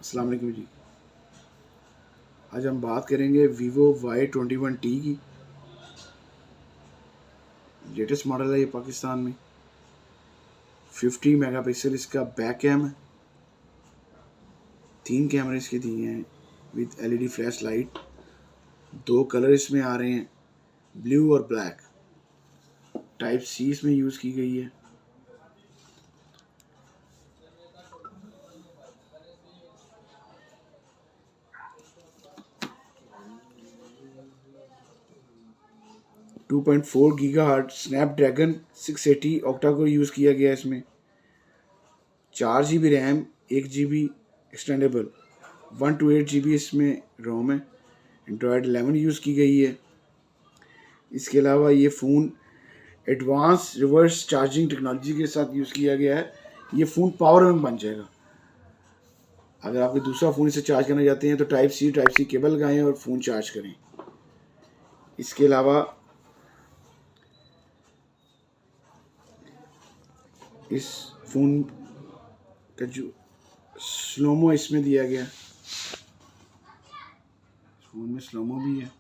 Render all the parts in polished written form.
अस्सलाम वालेकुम जी। आज हम बात करेंगे वीवो Y21T की। लेटेस्ट मॉडल है ये पाकिस्तान में। 50 मेगापिक्सल इसका बैक कैम है। 3 कैमरे इसके दिए हैं with LED flash light. 2 colour इसमें आ रहे हैं, ब्लू और ब्लैक। टाइप C इसमें यूज़ की गई है। .4 GHz Snapdragon 680 octa core use किया गया है इसमें। 4 GB RAM, 1 GB extendable, 128 GB इसमें रोम है। एंड्रॉयड 11 यूज़ की गई है। इसके अलावा ये phone advance reverse charging technology के साथ यूज़ किया गया है। ये फ़ोन पावर बैंक बन जाएगा। अगर आप कोई दूसरा फ़ोन इसे चार्ज करना चाहते हैं तो टाइप सी केबल लगाएं और फ़ोन चार्ज करें। इसके अलावा इस फ़ोन का जो स्लोमो इसमें दिया गया, फ़ोन में स्लोमो भी है।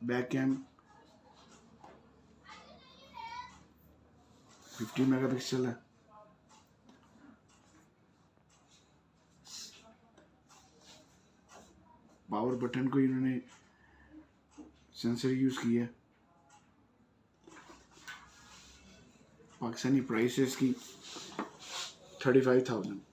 बैक कैम 50 मेगापिक्सल है। पावर बटन को इन्होंने सेंसर यूज़ किया है। पाकिस्तानी प्राइस है इसकी 35,000।